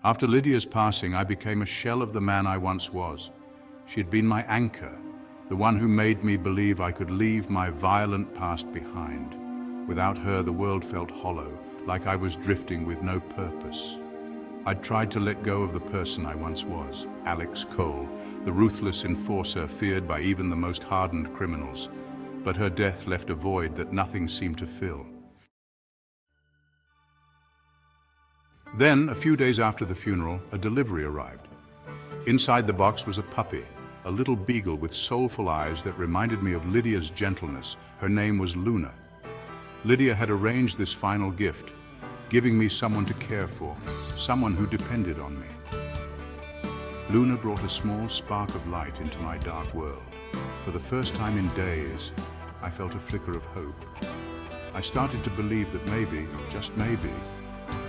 After Lydia's passing, I became a shell of the man I once was. She had been my anchor, the one who made me believe I could leave my violent past behind. Without her, the world felt hollow, like I was drifting with no purpose. I'd tried to let go of the person I once was, Alex Cole, the ruthless enforcer feared by even the most hardened criminals. But her death left a void that nothing seemed to fill. Then, a few days after the funeral, a delivery arrived. Inside the box was a puppy, a little beagle with soulful eyes that reminded me of Lydia's gentleness. Her name was Luna. Lydia had arranged this final gift, giving me someone to care for, someone who depended on me. Luna brought a small spark of light into my dark world. For the first time in days, I felt a flicker of hope. I started to believe that maybe, just maybe,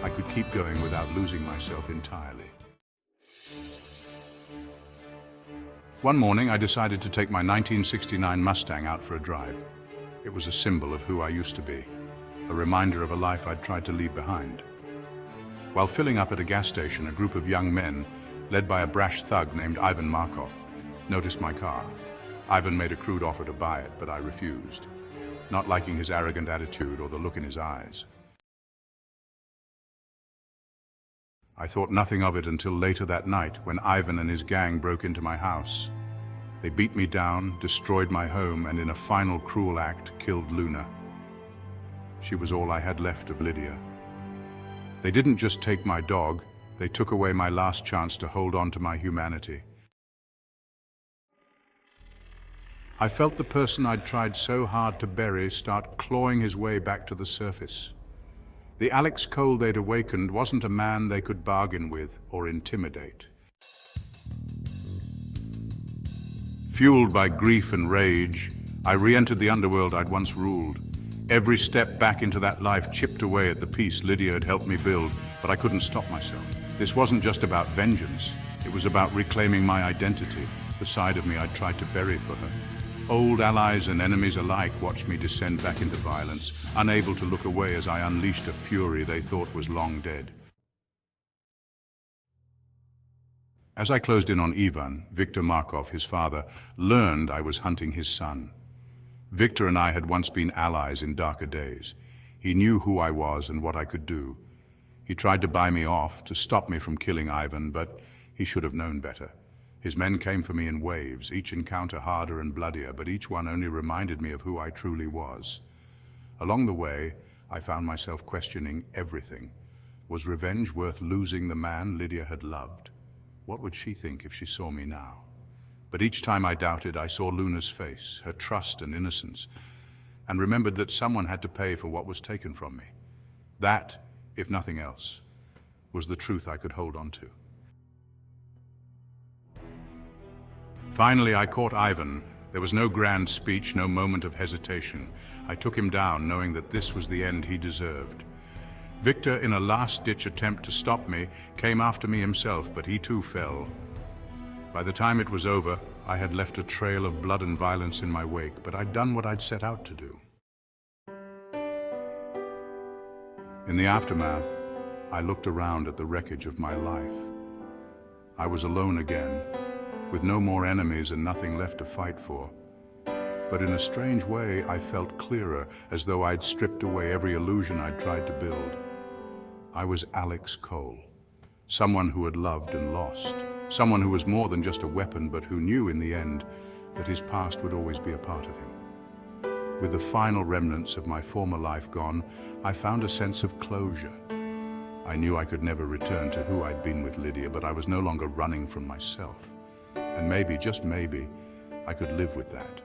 I could keep going without losing myself entirely. One morning, I decided to take my 1969 Mustang out for a drive. It was a symbol of who I used to be, a reminder of a life I'd tried to leave behind. While filling up at a gas station, a group of young men, led by a brash thug named Ivan Markov, noticed my car. Ivan made a crude offer to buy it, but I refused, not liking his arrogant attitude or the look in his eyes. I thought nothing of it until later that night when Ivan and his gang broke into my house. They beat me down, destroyed my home, and in a final cruel act, killed Luna. She was all I had left of Lydia. They didn't just take my dog, they took away my last chance to hold on to my humanity. I felt the person I'd tried so hard to bury start clawing his way back to the surface. The Alex Cole they'd awakened wasn't a man they could bargain with or intimidate. Fueled by grief and rage, I re-entered the underworld I'd once ruled. Every step back into that life chipped away at the peace Lydia had helped me build, but I couldn't stop myself. This wasn't just about vengeance. It was about reclaiming my identity, the side of me I'd tried to bury for her. Old allies and enemies alike watched me descend back into violence, unable to look away as I unleashed a fury they thought was long dead. As I closed in on Ivan, Viktor Markov, his father, learned I was hunting his son. Viktor and I had once been allies in darker days. He knew who I was and what I could do. He tried to buy me off, to stop me from killing Ivan, but he should have known better. His men came for me in waves, each encounter harder and bloodier, but each one only reminded me of who I truly was. Along the way, I found myself questioning everything. Was revenge worth losing the man Lydia had loved? What would she think if she saw me now? But each time I doubted, I saw Luna's face, her trust and innocence, and remembered that someone had to pay for what was taken from me. That, if nothing else, was the truth I could hold on to. Finally, I caught Ivan. There was no grand speech, no moment of hesitation. I took him down, knowing that this was the end he deserved. Viktor, in a last-ditch attempt to stop me, came after me himself, but he too fell. By the time it was over, I had left a trail of blood and violence in my wake, but I'd done what I'd set out to do. In the aftermath, I looked around at the wreckage of my life. I was alone again, with no more enemies and nothing left to fight for. But in a strange way, I felt clearer, as though I'd stripped away every illusion I'd tried to build. I was Alex Cole, someone who had loved and lost, someone who was more than just a weapon, but who knew in the end that his past would always be a part of him. With the final remnants of my former life gone, I found a sense of closure. I knew I could never return to who I'd been with Lydia, but I was no longer running from myself. And maybe, just maybe, I could live with that.